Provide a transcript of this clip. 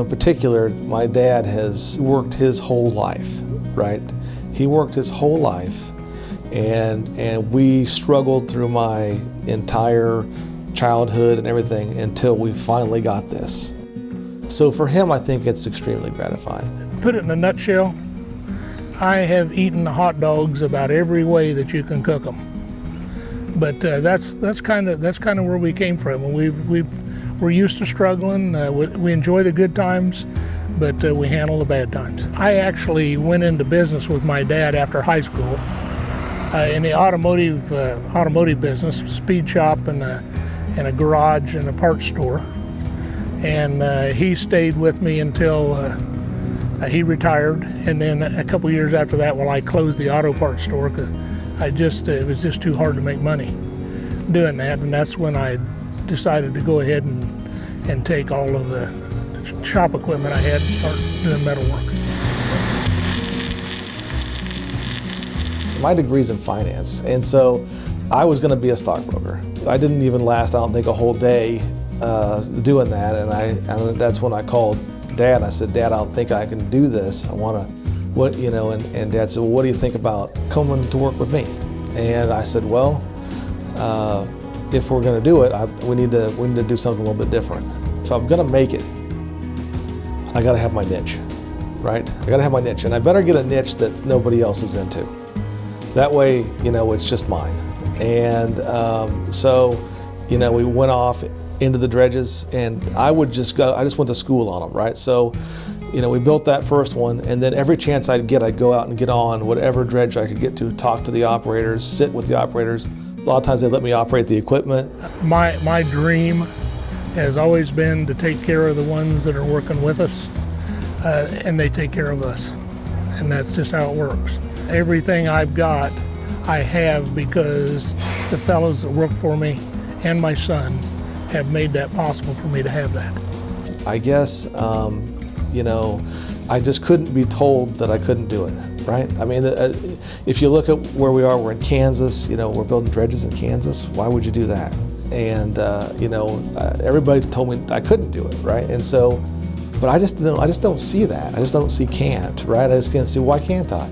in particular, my dad has worked his whole life, right? He worked his whole life, and we struggled through my entire childhood and everything until we finally got this. So for him, I think it's extremely gratifying. Put it in a nutshell, I have eaten hot dogs about every way that you can cook them. But that's kind of where we came from. We're used to struggling. We enjoy the good times, but we handle the bad times. I actually went into business with my dad after high school in the automotive business, speed shop and a garage and a parts store. And he stayed with me until he retired. And then a couple years after that, I closed the auto parts store because it was just too hard to make money doing that. And that's when I decided to go ahead and take all of the shop equipment I had and start doing metal work. My degree's in finance, and so I was going to be a stockbroker. I didn't even last, I don't think, a whole day doing that, and that's when I called Dad. I said, Dad, I don't think I can do this. I want to, and Dad said, well, what do you think about coming to work with me? And I said, well, if we're going to do it, we need to do something a little bit different. If I'm going to make it, I got to have my niche, right? I got to have my niche, and I better get a niche that nobody else is into. That way, it's just mine. And so, we went off into the dredges, and I just went to school on them, right? So, we built that first one, and then every chance I'd go out and get on whatever dredge I could get to, talk to the operators, sit with the operators. A lot of times they let me operate the equipment. My dream has always been to take care of the ones that are working with us, and they take care of us. And that's just how it works. Everything I've got, I have because the fellows that work for me and my son have made that possible for me to have that. I guess, I just couldn't be told that I couldn't do it, right? I mean, if you look at where we are, we're in Kansas, we're building dredges in Kansas. Why would you do that? And, everybody told me I couldn't do it, right? And so, but I just don't see that. I just don't see can't, right? I just can't see, why can't I?